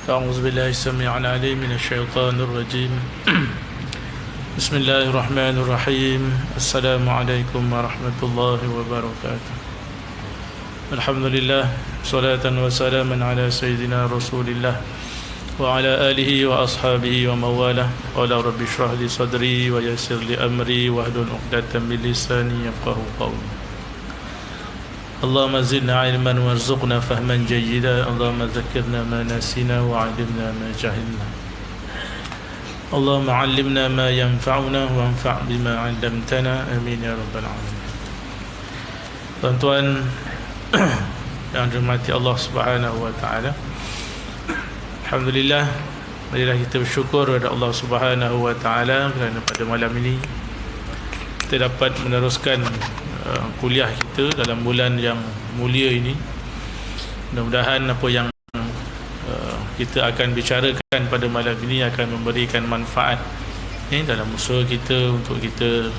أعوذ بالله السميع العليم من الشيطان الرجيم بسم الله الرحمن الرحيم السلام عليكم ورحمة الله وبركاته الحمد لله صلاة وسلاما على سيدنا رسول الله وعلى آله وأصحابه ومواله قال رب اشرح لي صدري ويسر لي أمري واحلل عقدة من لساني يفقهوا قولي اللهم زدنا علما وارزقنا فهما جيدا اللهم ذكرنا ما نسينا وعلمنا ما جهلنا اللهم علمنا ما ينفعنا وانفع بما علمتنا آمين يا رب العالمين. Tuan-tuan yang dirahmati Allah Subhanahu wa taala, alhamdulillah, marilah kita bersyukur kepada Allah Subhanahu wa taala kerana pada malam ini kita dapat meneruskan kuliah kita dalam bulan yang mulia ini. Mudah-mudahan apa yang kita akan bicarakan pada malam ini akan memberikan manfaat dalam usaha kita untuk kita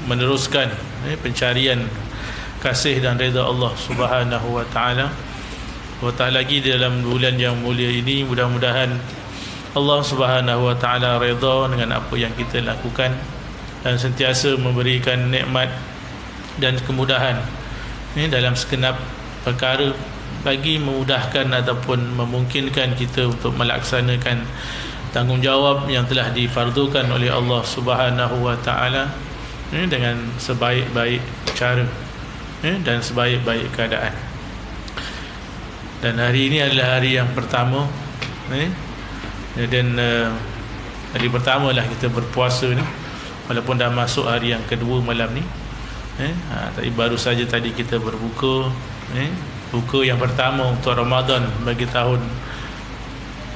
meneruskan pencarian kasih dan redha Allah Subhanahu wa taala. Apatah lagi dalam bulan yang mulia ini, mudah-mudahan Allah Subhanahu wa taala redha dengan apa yang kita lakukan dan sentiasa memberikan nikmat dan kemudahan dalam segenap perkara bagi memudahkan ataupun memungkinkan kita untuk melaksanakan tanggungjawab yang telah difardukan oleh Allah Subhanahu wa taala dengan sebaik-baik cara dan sebaik-baik keadaan. Dan hari ini adalah hari yang pertama dan hari pertama lah kita berpuasa ni, walaupun dah masuk hari yang kedua malam ni. Tapi baru saja tadi kita berbuka, buka yang pertama untuk Ramadan bagi tahun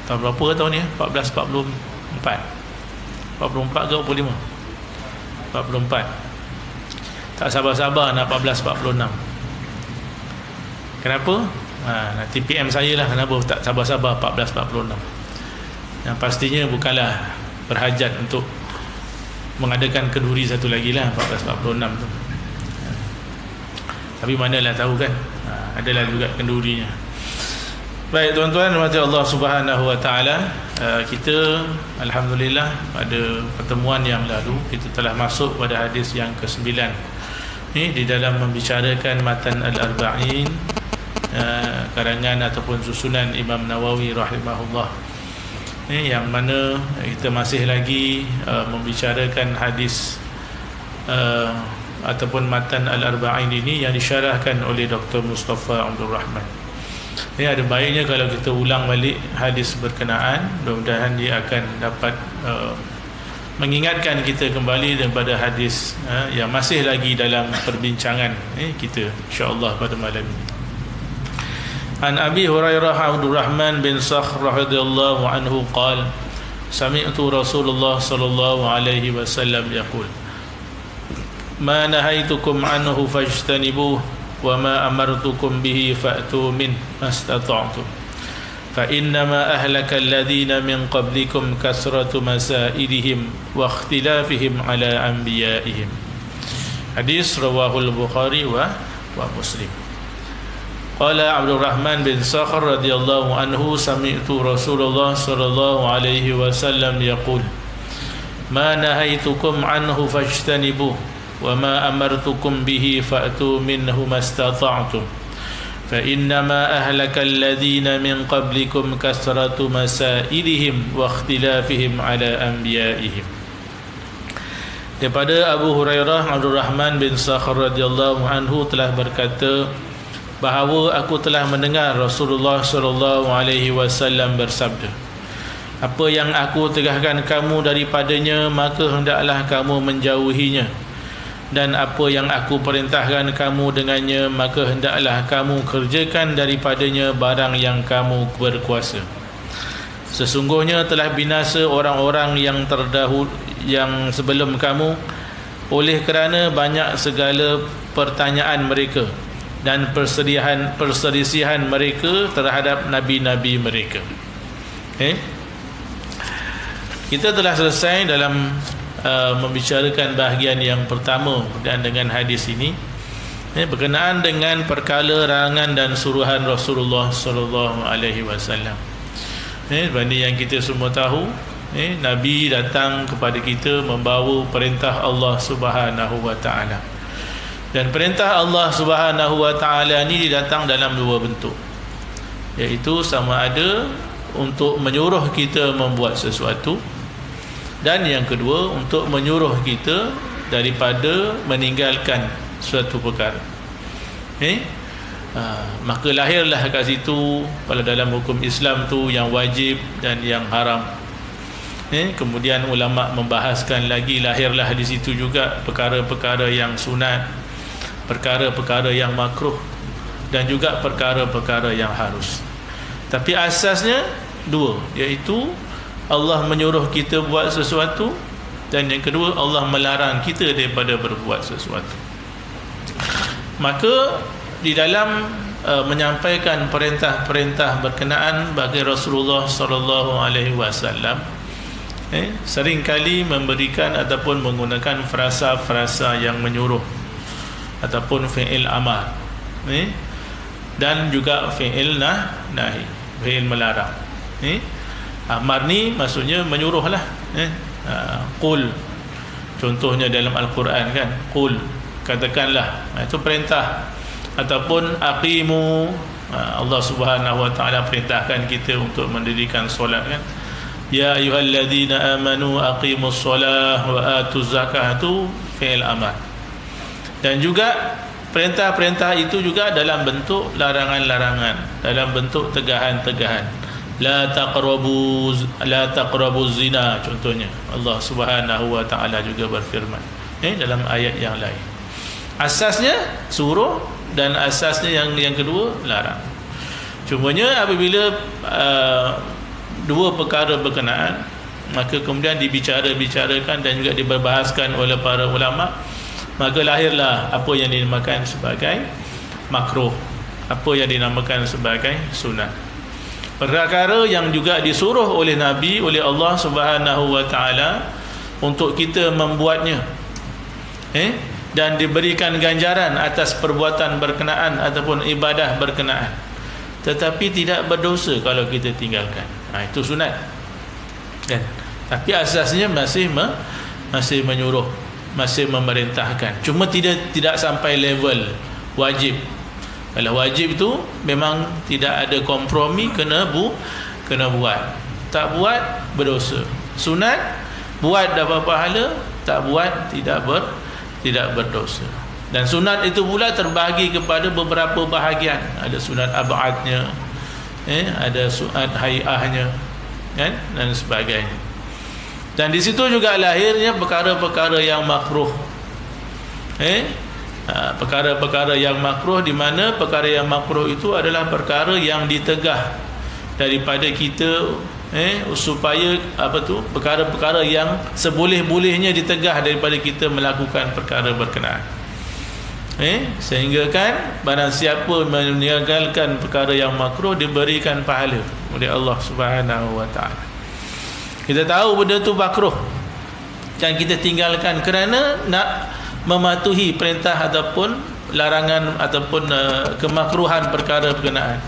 berapa tahun ni? 1444 ke 45? 44. Tak sabar-sabar nak 1446. Kenapa? Nanti PM saya lah kenapa tak sabar-sabar 1446. Yang pastinya bukanlah berhajat untuk mengadakan kenduri satu lagi lah 1446 tu. Tapi manalah tahu kan, adalah juga kendurinya. Baik tuan-tuan, rahmati Allah Subhanahu wa taala, kita alhamdulillah pada pertemuan yang lalu kita telah masuk pada hadis yang ke-9 di dalam membicarakan matan al-arba'in karangan ataupun susunan Imam Nawawi rahimahullah, yang mana kita masih lagi membicarakan hadis ataupun matan al-arba'in ini yang disyarahkan oleh Dr. Mustafa Abdul Rahman. Ini ada baiknya kalau kita ulang balik hadis berkenaan, mudah-mudahan dia akan dapat mengingatkan kita kembali daripada hadis yang masih lagi dalam perbincangan kita insya-Allah pada malam ini. An Abi Hurairah Abdul Rahman bin Sakhr radhiyallahu anhu qala sami'tu Rasulullah sallallahu alaihi wasallam yaqul ma nahaitukum anhu fajtanibuh wa ma amartukum bihi fa'tu min mastata'tum fa innama ahlaka alladhina min qablikum kasratu masailihim wa ikhtilafihim ala anbiya'ihim. Hadis rawahul Bukhari wa Muslim. Qala Abdul Rahman bin Sakhr radhiyallahu anhu sami'tu Rasulullah sallallahu alaihi wasallam yaqul ma nahaitukum anhu fajtanibuh wa ma amartukum bihi fa'tu minhu mastata'tum fa innama ahlaka alladhina min qablikum kasratu masailihim wa ikhtilafihim ala anbiya'ihim. Daripada Abu Hurairah Abdul Rahman bin Sakhr radhiyallahu anhu telah berkata bahawa aku telah mendengar Rasulullah sallallahu alaihi wasallam bersabda, apa yang aku tegahkan kamu daripadanya maka hendaklah kamu menjauhinya, dan apa yang aku perintahkan kamu dengannya maka hendaklah kamu kerjakan daripadanya barang yang kamu berkuasa. Sesungguhnya telah binasa orang-orang yang terdahulu yang sebelum kamu oleh kerana banyak segala pertanyaan mereka dan perselisihan mereka terhadap nabi-nabi mereka. Kita telah selesai dalam membicarakan bahagian yang pertama dan dengan hadis ini berkenaan dengan perkara larangan dan suruhan Rasulullah sallallahu alaihi wasallam. Seperti yang kita semua tahu, Nabi datang kepada kita membawa perintah Allah Subhanahu wa taala. Dan perintah Allah Subhanahu wa taala ni datang dalam dua bentuk, iaitu sama ada untuk menyuruh kita membuat sesuatu, dan yang kedua untuk menyuruh kita daripada meninggalkan suatu perkara. Maka lahirlah kat situ kalau dalam hukum Islam tu yang wajib dan yang haram. Kemudian ulama membahaskan lagi, lahirlah di situ juga perkara-perkara yang sunat, perkara-perkara yang makruh, dan juga perkara-perkara yang harus. Tapi asasnya dua, iaitu Allah menyuruh kita buat sesuatu, dan yang kedua Allah melarang kita daripada berbuat sesuatu. Maka di dalam menyampaikan perintah-perintah berkenaan bagi Rasulullah sallallahu alaihi wasallam, seringkali memberikan ataupun menggunakan frasa-frasa yang menyuruh ataupun fi'il amar, dan juga fi'il nahi, fi'il melarang. Amar ni maksudnya menyuruhlah. Qul, contohnya dalam Al-Quran kan, qul, katakanlah, itu perintah. Ataupun aqimu, Allah Subhanahu wa taala perintahkan kita untuk mendirikan solat kan, ya ayyuhalladzina amanu aqimus solah wa atuz zakah, itu fi'il amar. Dan juga perintah-perintah itu juga dalam bentuk larangan-larangan, dalam bentuk tegahan-tegahan. La taqrabu zina, contohnya Allah Subhanahu wa taala juga berfirman dalam ayat yang lain. Asasnya suruh, dan asasnya yang kedua larang. Cumanya apabila dua perkara berkenaan, maka kemudian dibicarakan dan juga diberbahaskan oleh para ulama, maka lahirlah apa yang dinamakan sebagai makruh, apa yang dinamakan sebagai sunat. Perkara yang juga disuruh oleh Nabi, oleh Allah Subhanahu wa taala untuk kita membuatnya, dan diberikan ganjaran atas perbuatan berkenaan ataupun ibadah berkenaan, tetapi tidak berdosa kalau kita tinggalkan. Itu sunat kan? Tapi asasnya masih menyuruh, masih memerintahkan. Cuma tidak sampai level wajib. Kalau wajib tu memang tidak ada kompromi, kena buat. Tak buat berdosa. Sunat buat dapat pahala, tak buat tidak berdosa. Dan sunat itu pula terbahagi kepada beberapa bahagian. Ada sunat ab'adnya, ada sunat hay'ahnya, kan, dan sebagainya. Dan di situ juga lahirnya perkara-perkara yang makruh. Perkara-perkara yang makruh, di mana perkara yang makruh itu adalah perkara yang ditegah daripada kita, supaya perkara-perkara yang seboleh-bolehnya ditegah daripada kita melakukan perkara berkenaan. Sehingga kan barang siapa meninggalkan perkara yang makruh diberikan pahala oleh Allah Subhanahu wa taala. Kita tahu benda tu makruh dan kita tinggalkan kerana nak mematuhi perintah ataupun larangan ataupun kemakruhan perkara berkenaan.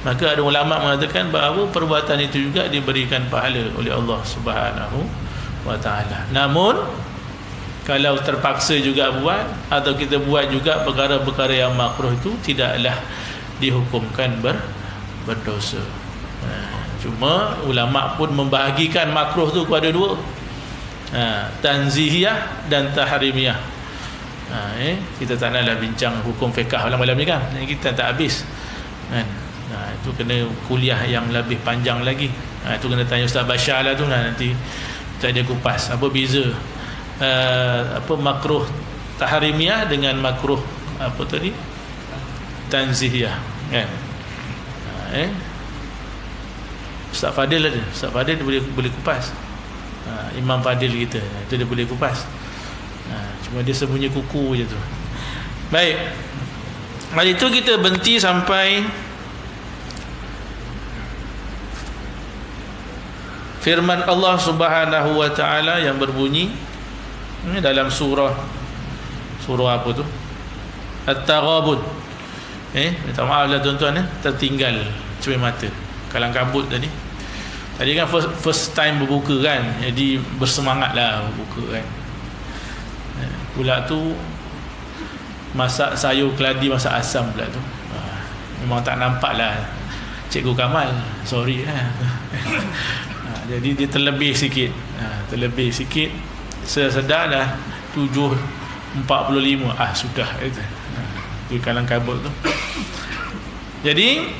Maka ada ulama mengatakan bahawa perbuatan itu juga diberikan pahala oleh Allah Subhanahu wa taala. Namun kalau terpaksa juga buat, atau kita buat juga perkara-perkara yang makruh, itu tidaklah dihukumkan berdosa. Cuma ulama pun membahagikan makruh tu kepada dua, tanzihiyah dan tahrimiyah. Kita tak naklah bincang hukum fiqh malam-malam ni kan, kita tak habis kan. Itu kena kuliah yang lebih panjang lagi. Itu kena tanya Ustaz Bashar lah tu, nanti saya kupas apa beza makruh tahrimiyah dengan makruh tanzihiyah kan. Ustaz Fadil ada, Ustaz Fadil dia boleh kupas. Imam Fadil kita itu dia boleh kupas. Cuma dia sembunyi kuku je tu. Baik, hari itu kita berhenti sampai firman Allah Subhanahu wa taala yang berbunyi dalam surah apa tu, At-Taghabun. Minta maaf lah tuan-tuan, tertinggal cermin mata, kalang kabut tadi. Tadi kan first time berbuka kan, jadi bersemangatlah berbuka kan. Pula tu masak sayur keladi, masak asam pula tu. Memang tak nampak lah Cikgu Kamal, sorry lah. Jadi dia terlebih sikit. Terlebih sikit. Sedar dah 7.45. Sudah itu. Itu kalang kabut tu. Jadi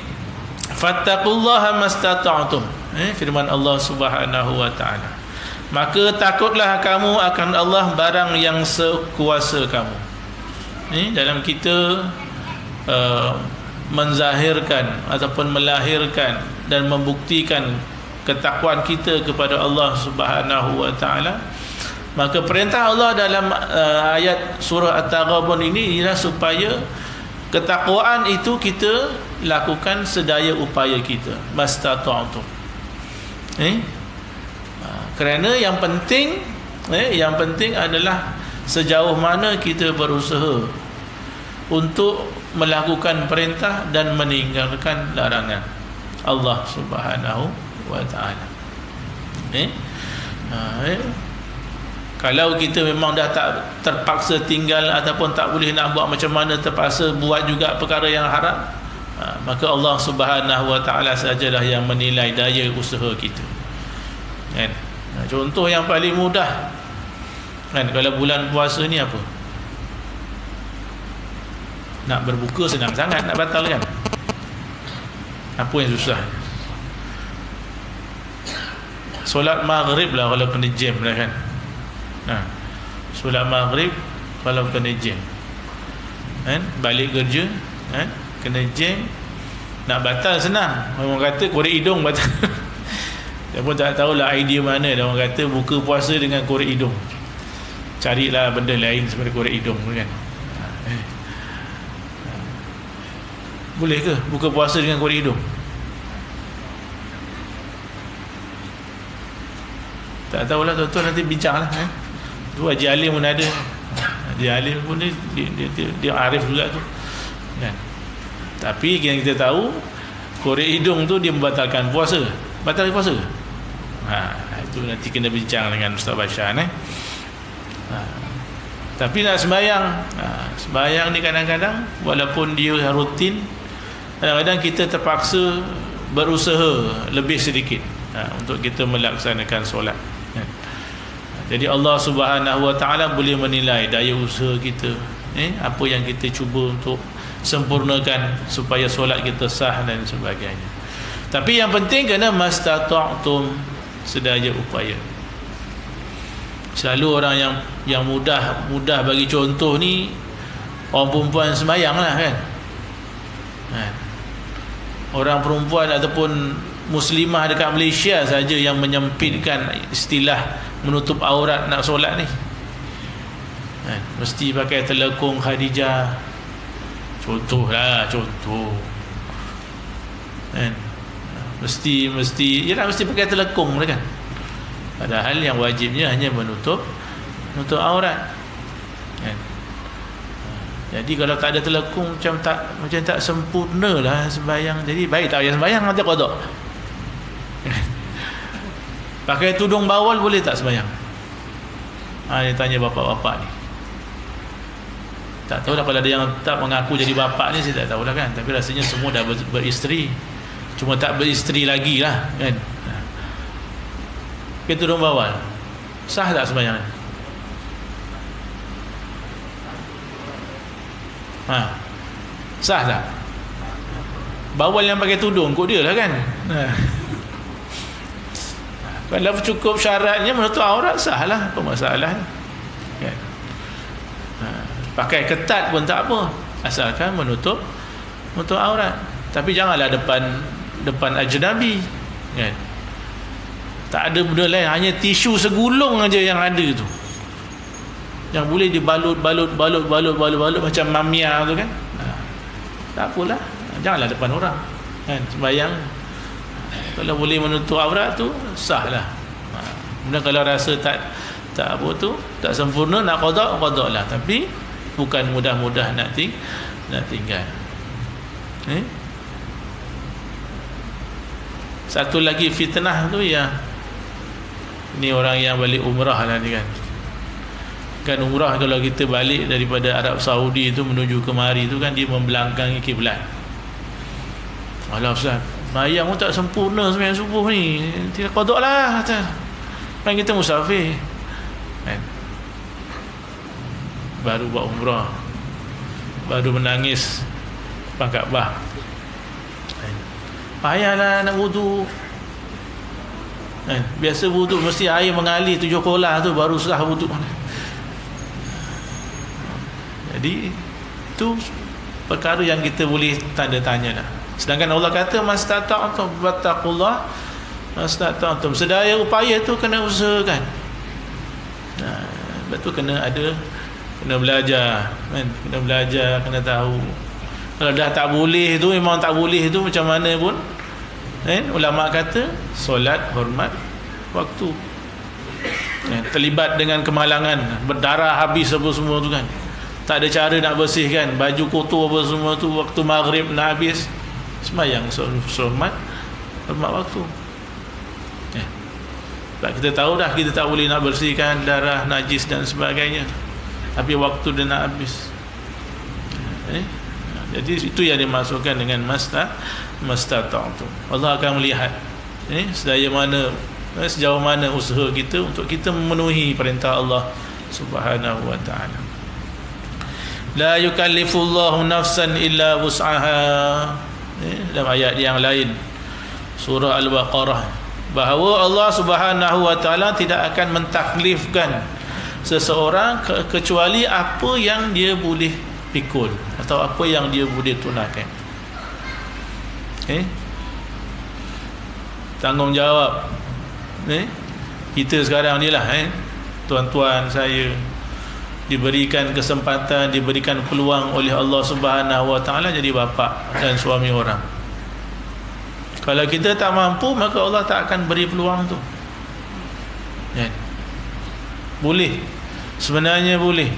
fattaqullaha mastata'tum. Firman Allah Subhanahu wa taala. Maka takutlah kamu akan Allah barang yang sekuasa kamu. Dalam kita menzahirkan ataupun melahirkan dan membuktikan ketakwaan kita kepada Allah Subhanahu wa taala, maka perintah Allah dalam ayat surah At-Taghabun ini ialah supaya ketakwaan itu kita lakukan sedaya upaya kita, mastata'tum. Kerana yang penting adalah sejauh mana kita berusaha untuk melakukan perintah dan meninggalkan larangan Allah Subhanahu wa taala. Kalau kita memang dah tak terpaksa tinggal ataupun tak boleh nak buat macam mana, terpaksa buat juga perkara yang haram, maka Allah Subhanahu wa taala sajalah yang menilai daya usaha kita. Kan? Contoh yang paling mudah kan, kalau bulan puasa ni apa? Nak berbuka senang sangat, nak batalkan apa yang susah? Solat maghrib lah kalau kena jam lah kan. Solat maghrib kalau kena jam kan, balik kerja kan, kena jam, nak batal senang. Orang kata korek hidung batal. Dia pun tak tahulah idea mana. Dia orang kata buka puasa dengan korek hidung. Carilah benda lain seperti korek hidung kan. Boleh ke buka puasa dengan korek hidung? Tak tahulah tuan-tuan, nanti bincang lah. Tu Haji Alim pun ada. Haji Alim pun dia arif juga tu kan. Tapi yang kita tahu, korek hidung tu dia membatalkan puasa. Batal puasa. Itu nanti kena bincang dengan Ustaz Bashar Tapi nak sembahyang, sembahyang ni kadang-kadang walaupun dia rutin, kadang-kadang kita terpaksa berusaha lebih sedikit untuk kita melaksanakan solat. Jadi Allah Subhanahu wa taala boleh menilai daya usaha kita, apa yang kita cuba untuk sempurnakan supaya solat kita sah dan sebagainya. Tapi yang penting kena mastata'tum, sedaya upaya. Selalu orang yang mudah bagi contoh ni orang perempuan sembahyang lah kan. Orang perempuan ataupun muslimah dekat Malaysia saja yang menyempitkan istilah menutup aurat nak solat ni. Mesti pakai telekung Khadijah. Contoh. Mesti pakai telekung kan. Padahal yang wajibnya hanya menutup aurat. Jadi kalau tak ada telekung macam tak sempurna lah sembahyang. Jadi baik tak payah sembahyang, nanti qada. Pakai tudung bawal boleh tak sembahyang? Dia tanya bapak-bapak ni. Tak tahu lah, kalau ada yang tak mengaku jadi bapak ni saya tak tahu lah kan. Tapi rasanya semua dah beristeri, cuma tak beristeri lagi lah kan. Pakai tudung bawal sah tak sembahyang? Sah tak? Bawal yang pakai tudung kot dia lah kan. Kalau cukup syaratnya menutup aurat, sah lah, apa masalah kan? Pakai ketat pun tak apa, asalkan menutup aurat. Tapi janganlah depan ajnabi kan. Tak ada benda lain, hanya tisu segulung aja yang ada tu, yang boleh dibalut macam mamia tu kan. Tak apalah, janganlah depan orang kan, sembahyang. Kalau boleh menutup aurat tu sah lah. Kemudian kalau rasa tak apa tu, tak sempurna, nak qada lah, tapi bukan mudah-mudah nak tinggal. Satu lagi fitnah tu ya, ni orang yang balik umrah lah ni kan. Kan umrah kalau kita balik daripada Arab Saudi tu menuju ke mari tu kan, dia membelangkangi kiblat. Alah Ustaz, mayang pun tak sempurna sembahyang subuh ni, tidak qada lah kata. Kan kita musafir kan? Baru buat umrah, baru menangis depan Kaabah, payahlah nak wudu kan? Biasa wudu mesti air mengalir 7 kolah tu baru sah wudu. Jadi itu perkara yang kita boleh tanda tanya lah. Sedangkan Allah kata mastata'tum wattaqullah mastata'tum, sedaya upaya tu kena usahakan. Lepas tu kena belajar kan? Kena belajar, kena tahu. Kalau dah tak boleh tu, memang tak boleh tu macam mana pun kan? Ulama kata solat hormat waktu kan? Terlibat dengan kemalangan, berdarah habis apa semua tu kan, tak ada cara nak bersihkan, baju kotor apa semua tu, waktu maghrib nak habis, sembahyang hormat waktu. Tak, kita tahu dah kita tak boleh nak bersihkan darah najis dan sebagainya, tapi waktu dia nak habis. Jadi itu yang dimasukkan dengan mastata'tum. Allah akan melihat sedaya mana, sejauh mana usaha kita untuk kita memenuhi perintah Allah Subhanahu wa taala. La yukallifullahu nafsan illa wus'aha. Dalam ayat yang lain surah Al-Baqarah, bahawa Allah Subhanahu wa taala tidak akan mentaklifkan seseorang kecuali apa yang dia boleh pikul atau apa yang dia boleh tunaikan. Tanggungjawab kita sekarang ni lah, tuan-tuan saya diberikan kesempatan, diberikan peluang oleh Allah Subhanahu wa taala jadi bapa dan suami orang. Kalau kita tak mampu, maka Allah tak akan beri peluang tu. Boleh, sebenarnya boleh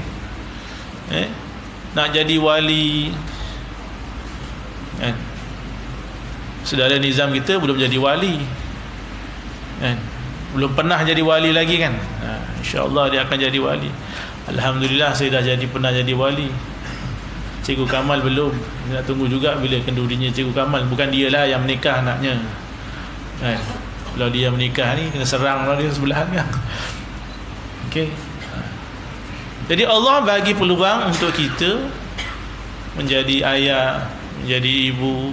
nak jadi wali kan? Saudara Nizam kita belum jadi wali kan? Belum pernah jadi wali lagi kan? InsyaAllah dia akan jadi wali. Alhamdulillah saya dah pernah jadi wali. Cikgu Kamal belum. Nak tunggu juga bila kendurinya Cikgu Kamal. Bukan dia lah yang menikah anaknya kan? Kalau dia menikah ni kena serang lah dia sebelah kan. Okay. Jadi Allah bagi peluang untuk kita menjadi ayah, menjadi ibu,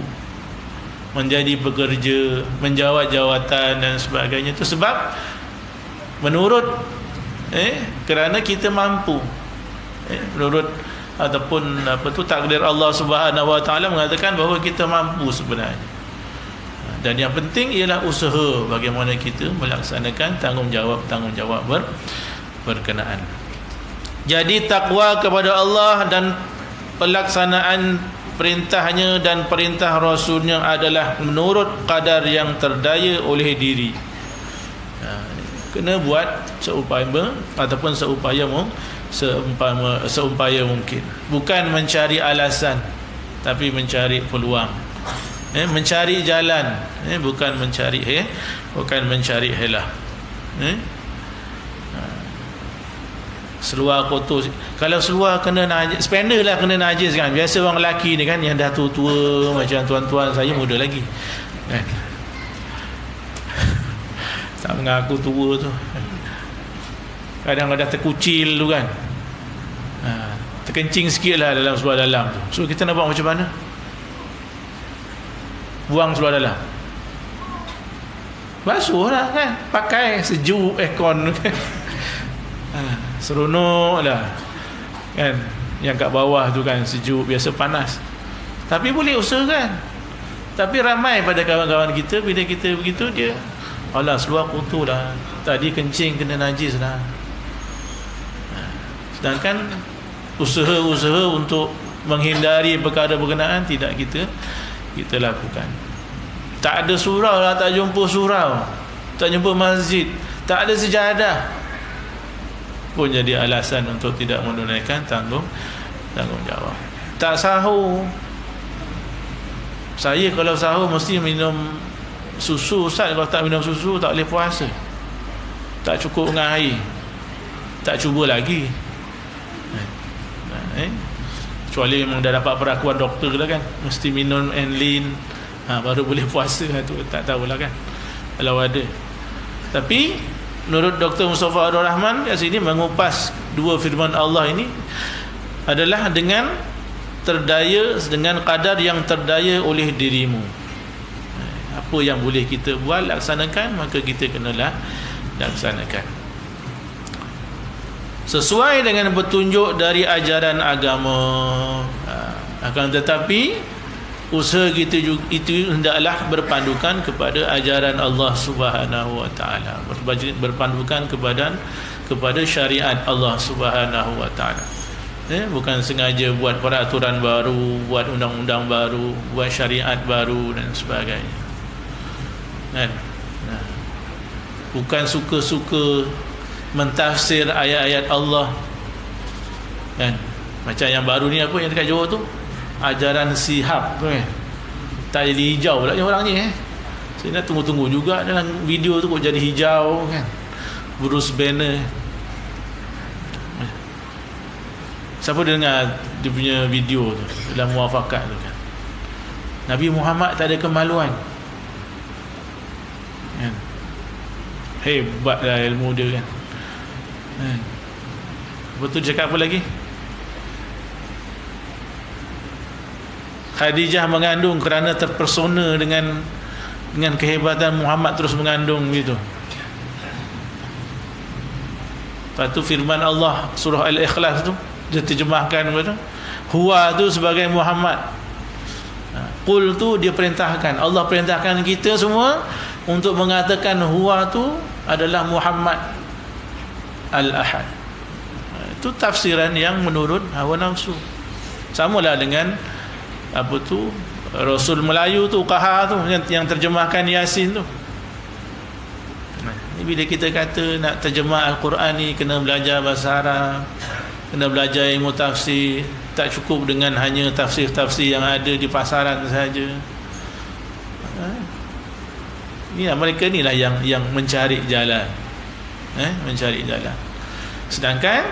menjadi pekerja, menjawat jawatan dan sebagainya. Itu sebab menurut kerana kita mampu, menurut ataupun takdir Allah Subhanahu wa taala mengatakan bahawa kita mampu sebenarnya. Dan yang penting ialah usaha bagaimana kita melaksanakan tanggungjawab berkenaan. Jadi takwa kepada Allah dan pelaksanaan perintahnya dan perintah Rasulnya adalah menurut kadar yang terdaya oleh diri. Kena buat seupaya ataupun seumpaya mungkin. Bukan mencari alasan, tapi mencari peluang, mencari jalan, bukan mencari helah. Seluar kotor, kalau seluar kena najis, spender lah kena najis kan. Biasa orang lelaki ni kan yang dah tua-tua, macam tuan-tuan saya muda lagi kan? Tak mengaku tua tu, kadang dah terkucil tu kan, terkencing sikit lah dalam seluar dalam tu. So kita nak buat macam mana? Buang seluar dalam, basuh lah kan, pakai sejuk aircon kan. Seronok lah kan, yang kat bawah tu kan sejuk, biasa panas, tapi boleh usahakan. Tapi ramai pada kawan-kawan kita, bila kita begitu dia, alah seluar kotor lah, tadi kencing kena najis lah. Sedangkan usaha-usaha untuk menghindari perkara berkenaan tidak kita lakukan. Tak ada surau lah, tak jumpa surau, tak jumpa masjid, tak ada sejadah, pun jadi alasan untuk tidak menunaikan tanggungjawab. Tak sahur. Saya kalau sahur mesti minum susu Ustaz, kalau tak minum susu tak boleh puasa, tak cukup dengan air, tak cuba lagi. Kecuali memang dah dapat perakuan doktor dah kan, mesti minum Enlin baru boleh puasa. Tu tak tahulah kan kalau ada. Tapi menurut Dr. Mustafa Abdul Rahman kat sini mengupas dua firman Allah ini adalah dengan terdaya, dengan kadar yang terdaya oleh dirimu. Apa yang boleh kita buat, laksanakan, maka kita kenalah laksanakan sesuai dengan petunjuk dari ajaran agama. Akan tetapi usaha kita juga, itu hendaklah berpandukan kepada ajaran Allah Subhanahu wa taala, berpandukan kepada syariat Allah Subhanahu wa taala. Bukan sengaja buat peraturan baru, buat undang-undang baru, buat syariat baru dan sebagainya. Kan? Bukan suka-suka mentafsir ayat-ayat Allah. Kan? Macam yang baru ni, apa yang dekat Johor tu, ajaran Sihab tu kan. Tak jadi hijau pula ni orang ni Saya nak tunggu-tunggu juga dalam video tu kok jadi hijau kan. Bruce Banner. Siapa dengar dia punya video tu dalam muafakat tu kan. Nabi Muhammad tak ada kemaluan kan. Hebatlah ilmu dia kan. Betul cakap apa lagi? Khadijah mengandung kerana terpersona dengan kehebatan Muhammad, terus mengandung gitu. Lepas tu firman Allah surah Al-Ikhlas tu dia terjemahkan betul. Huwa tu sebagai Muhammad. Qul tu dia perintahkan. Allah perintahkan kita semua untuk mengatakan huwa tu adalah Muhammad Al-Ahad. Itu tafsiran yang menurut hawa nafsu. Samalah dengan apa tu Rasul Melayu tu, Qaha tu yang terjemahkan Yasin tu. Bila kita kata nak terjemah Al-Quran ni kena belajar bahasa Arab, kena belajar ilmu tafsir, tak cukup dengan hanya tafsir-tafsir yang ada di pasaran saja. Inilah mereka inilah yang mencari jalan, mencari jalan. Sedangkan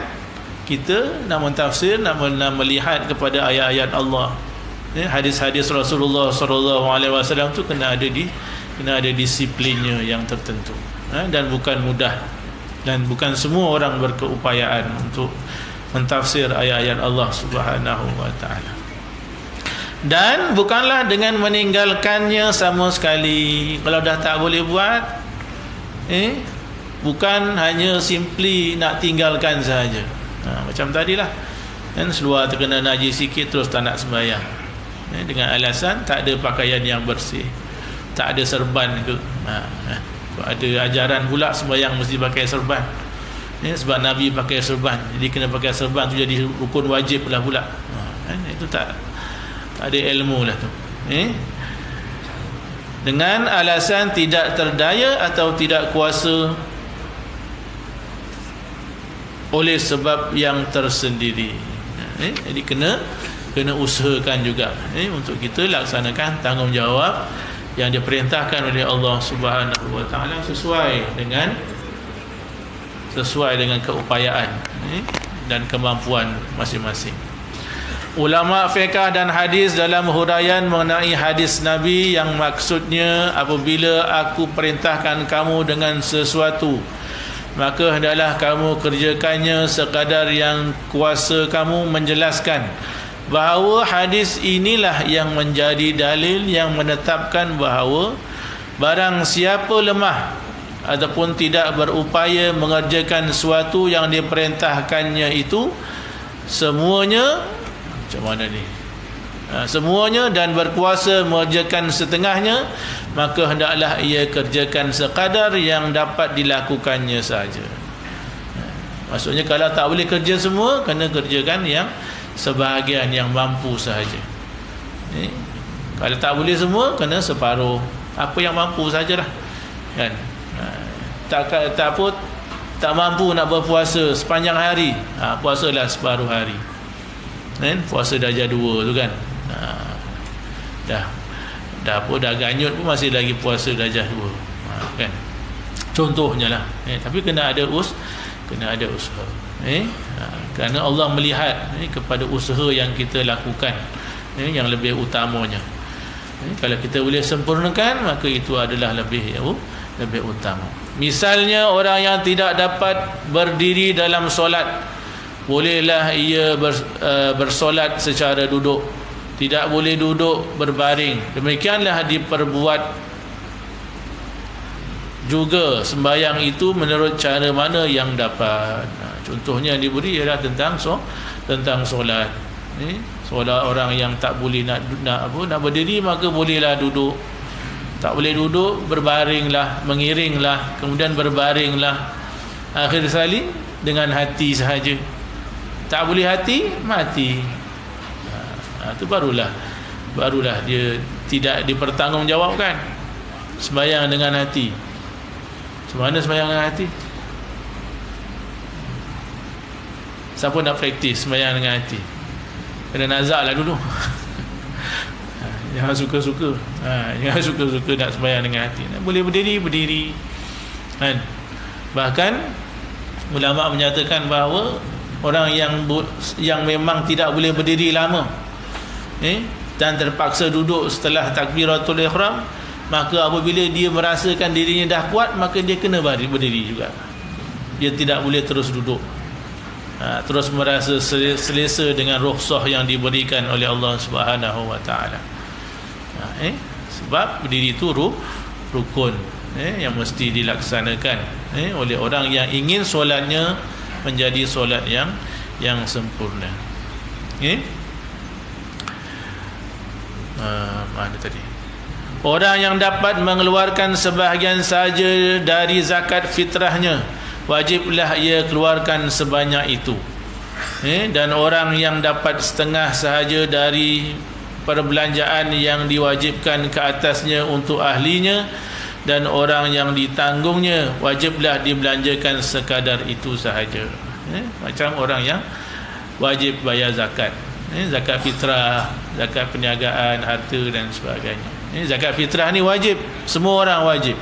kita nak mentafsir, nak melihat kepada ayat-ayat Allah, hadis-hadis Rasulullah SAW tu kena ada disiplinnya yang tertentu, dan bukan mudah, dan bukan semua orang berkeupayaan untuk mentafsir ayat-ayat Allah Subhanahu wa taala. Dan bukanlah dengan meninggalkannya sama sekali. Kalau dah tak boleh buat, bukan hanya simply nak tinggalkan saja. Macam tadilah kan, seluar terkena najis sikit terus tak nak sembahyang, dengan alasan tak ada pakaian yang bersih, tak ada serban ke. Ada ajaran pula sembahyang mesti pakai serban, sebab Nabi pakai serban, jadi kena pakai serban tu jadi rukun wajib lah pula. Itu tak ada ilmu lah tu. Dengan alasan tidak terdaya atau tidak kuasa oleh sebab yang tersendiri. Jadi kena usahakan juga untuk kita laksanakan tanggungjawab yang diperintahkan oleh Allah Subhanahu wa taala sesuai dengan keupayaan dan kemampuan masing-masing. Ulama fiqh dan hadis dalam huraian mengenai hadis Nabi yang maksudnya apabila aku perintahkan kamu dengan sesuatu, maka hendaklah kamu kerjakannya sekadar yang kuasa kamu, menjelaskan bahawa hadis inilah yang menjadi dalil yang menetapkan bahawa barang siapa lemah ataupun tidak berupaya mengerjakan sesuatu yang diperintahkannya itu semuanya, macam mana ni? Semuanya dan berkuasa mengerjakan setengahnya, maka hendaklah ia kerjakan sekadar yang dapat dilakukannya saja. Maksudnya kalau tak boleh kerja semua, kena kerjakan yang sebahagian yang mampu sahaja. Kalau tak boleh semua, kena separuh, apa yang mampu sajalah kan. Tak mampu nak berpuasa sepanjang hari, puasalah separuh hari. Puasa darjah 2 tu kan. dah ganyut pun masih lagi puasa darjah 2, kan, contohnya lah. Tapi kena ada usaha, kerana Allah melihat kepada usaha yang kita lakukan, yang lebih utamanya. Kalau kita boleh sempurnakan, maka itu adalah lebih utama. Misalnya orang yang tidak dapat berdiri dalam solat, bolehlah ia bersolat secara duduk, tidak boleh duduk berbaring. Demikianlah diperbuat juga sembahyang itu menurut cara mana yang dapat. Contohnya yang diberi ialah tentang solat. Solat orang yang tak boleh nak berdiri, maka bolehlah duduk. Tak boleh duduk, berbaringlah, mengiringlah, kemudian berbaringlah. Akhir sekali dengan hati sahaja. Tak boleh hati, mati. Itu barulah dia tidak dipertanggungjawabkan. Sembahyang dengan hati. Macam mana sembahyang dengan hati? Siapa nak praktis sembahyang dengan hati? Kena nazak lah dulu. Jangan suka-suka. Jangan suka-suka nak sembahyang dengan hati. Boleh berdiri, kan? Bahkan ulama menyatakan bahawa orang yang memang tidak boleh berdiri lama, dan terpaksa duduk setelah takbiratul ihram, maka apabila dia merasakan dirinya dah kuat, maka dia kena berdiri juga. Dia tidak boleh terus duduk, terus merasa selesa dengan rukhsah yang diberikan oleh Allah Subhanahu wa taala. Sebab berdiri itu rukun, yang mesti dilaksanakan oleh orang yang ingin solatnya menjadi solat yang sempurna. Mana tadi? Orang yang dapat mengeluarkan sebahagian saja dari zakat fitrahnya, wajiblah ia keluarkan sebanyak itu. Dan orang yang dapat setengah sahaja dari perbelanjaan yang diwajibkan ke atasnya untuk ahlinya, dan orang yang ditanggungnya, wajiblah dibelanjakan sekadar itu sahaja. Macam orang yang wajib bayar zakat, zakat fitrah, zakat perniagaan, harta dan sebagainya. Zakat fitrah ni wajib, semua orang wajib.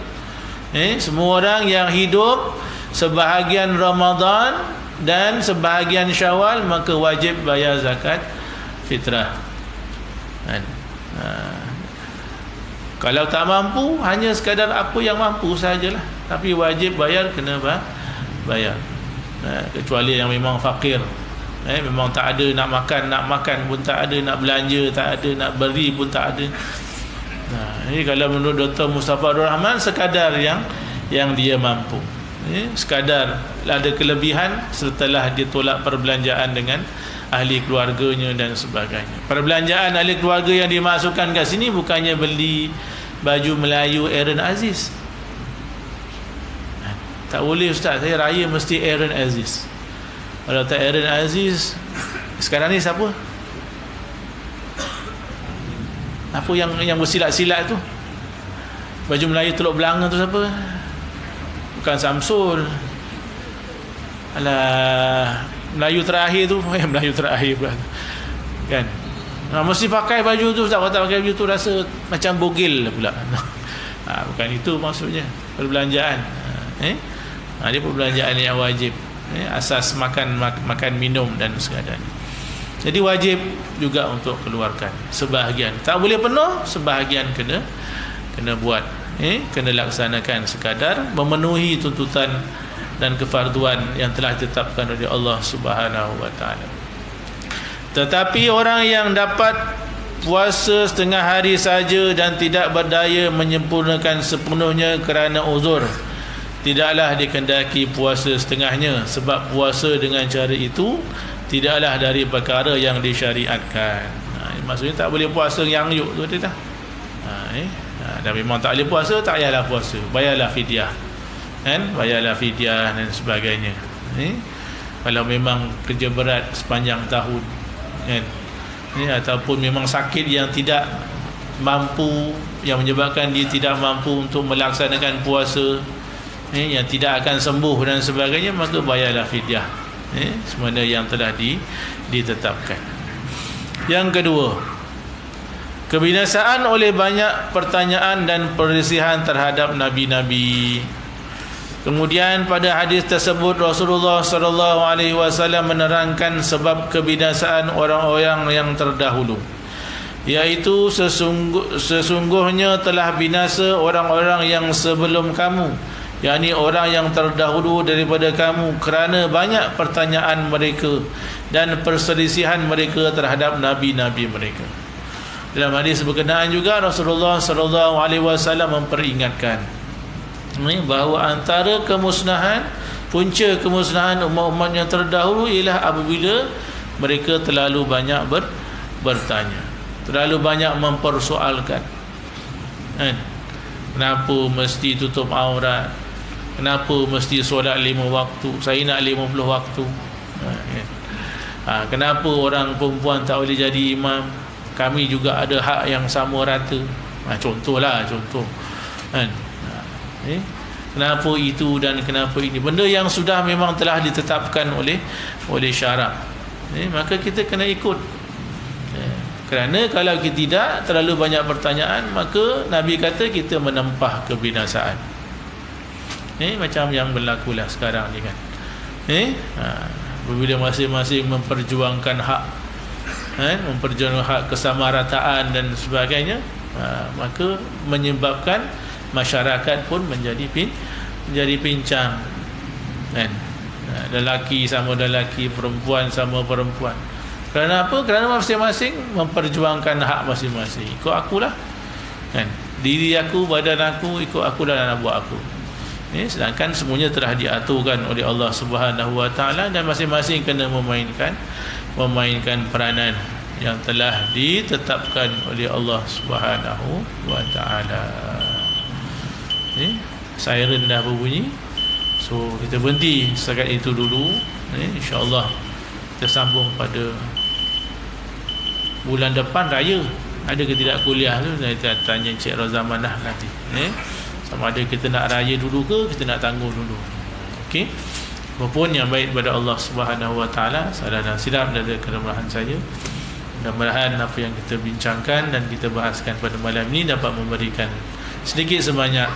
Semua orang yang hidup sebahagian Ramadan dan sebahagian Syawal, maka wajib bayar zakat fitrah. Kalau tak mampu, hanya sekadar apa yang mampu sajalah, tapi wajib bayar, kena bayar. Kecuali yang memang fakir, memang tak ada, nak makan pun tak ada, nak belanja tak ada, nak beri pun tak ada. Ini kalau menurut Dr. Mustafa Abdul Rahman, sekadar yang dia mampu, sekadar ada kelebihan setelah dia tolak perbelanjaan dengan ahli keluarganya dan sebagainya. Perbelanjaan ahli keluarga yang dimasukkan kat sini bukannya beli baju Melayu Aaron Aziz. Tak boleh ustaz, saya raya mesti Aaron Aziz. Kalau tak Aaron Aziz, sekarang ni siapa? Apa yang bersilat-silat tu? Baju Melayu Teluk Belanga tu siapa? Bukan Samsul. Alah, Melayu terakhir tu, Melayu terakhir pula tu, kan? Mesti pakai baju tu. Tak pakai baju tu rasa macam bogil pula. Bukan itu maksudnya perbelanjaan. Dia perbelanjaan yang wajib, asas makan minum dan sekadar. Jadi wajib juga untuk keluarkan sebahagian. Tak boleh penuh, sebahagian kena buat, kena laksanakan sekadar memenuhi tuntutan dan kefarduan yang telah ditetapkan oleh Allah Subhanahu wa taala. Tetapi orang yang dapat puasa setengah hari saja dan tidak berdaya menyempurnakan sepenuhnya kerana uzur, tidaklah dikendaki puasa setengahnya, sebab puasa dengan cara itu tidaklah dari perkara yang disyariatkan. Maksudnya tak boleh puasa yang yuk tu dia dah. Dan memang tak boleh puasa, tak payahlah puasa, bayarlah fidyah, kan? Bayarlah fidyah dan sebagainya. Kalau memang kerja berat sepanjang tahun, kan? Ataupun memang sakit yang tidak mampu, yang menyebabkan dia tidak mampu untuk melaksanakan puasa, yang tidak akan sembuh dan sebagainya, maka bayarlah fidyah, semana yang telah ditetapkan. Yang kedua, Kebinasaan oleh banyak pertanyaan dan perselisihan terhadap nabi-nabi. Kemudian pada hadis tersebut Rasulullah sallallahu alaihi wasallam menerangkan sebab kebinasaan orang-orang yang terdahulu, iaitu sesungguhnya telah binasa orang-orang yang sebelum kamu, yakni orang yang terdahulu daripada kamu, kerana banyak pertanyaan mereka dan perselisihan mereka terhadap nabi-nabi mereka. Dalam hadis berkenaan juga Rasulullah sallallahu alaihi wasallam memperingatkan bahawa antara kemusnahan, punca kemusnahan umat-umat yang terdahulu ialah apabila mereka terlalu banyak bertanya, terlalu banyak mempersoalkan. Kenapa mesti tutup aurat? Kenapa mesti solat 5 waktu? Saya nak 50 waktu. Kenapa orang perempuan tak boleh jadi imam? Kami juga ada hak yang sama rata. Contohlah, contoh. Kenapa itu dan kenapa ini? Benda yang sudah memang telah ditetapkan oleh syarak. Maka kita kena ikut. Kerana kalau kita tidak terlalu banyak pertanyaan, maka Nabi kata kita menempah kebinasaan. Macam yang berlakulah sekarang ni kan. Bila masing-masing memperjuangkan hak, memperjuangkan hak kesamarataan dan sebagainya, maka menyebabkan masyarakat pun menjadi pincang. Lelaki sama lelaki, perempuan sama perempuan. Kerana apa? Kerana masing-masing memperjuangkan hak masing-masing. Ikut akulah. Diri aku, badan aku, ikut aku dan anak buah aku. Sedangkan semuanya telah diaturkan oleh Allah Subhanahu Wa Taala, dan masing-masing kena memainkan peranan yang telah ditetapkan oleh Allah Subhanahu Wa Taala. Siren dah berbunyi, so kita berhenti setakat itu dulu. InsyaAllah kita sambung pada bulan depan raya. Ada ke tidak kuliah tu, kita tanya Encik Rozamanah nanti. Sama ada kita nak raya dulu ke kita nak tangguh dulu. Okey. Apapun yang baik kepada Allah Subhanahu Wa Taala, salah dan silap dari kelemahan saya. Mudah-mudahan apa yang kita bincangkan dan kita bahaskan pada malam ini dapat memberikan sedikit sebanyak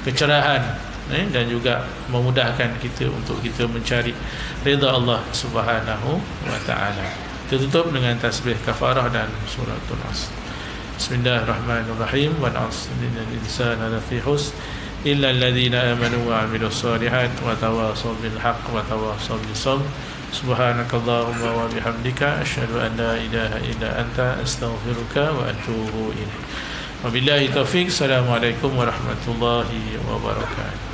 kecerahan, dan juga memudahkan kita untuk kita mencari redha Allah Subhanahu Wa Taala. Kita tutup dengan tasbih kafarah dan suratul Asr. Bismillahirrahmanirrahim. Wa na'udzubillahi minal insani lafi husn illa alladhina amanu wa 'amilus solihat wa tawassaw bil haqq wa tawassaw bis sabr. Subhanakallahumma wa bihamdika asyhadu an la ilaha illa anta astaghfiruka wa atubu ilaik. Wabillahi taufiq. Assalamualaikum warahmatullahi wabarakatuh.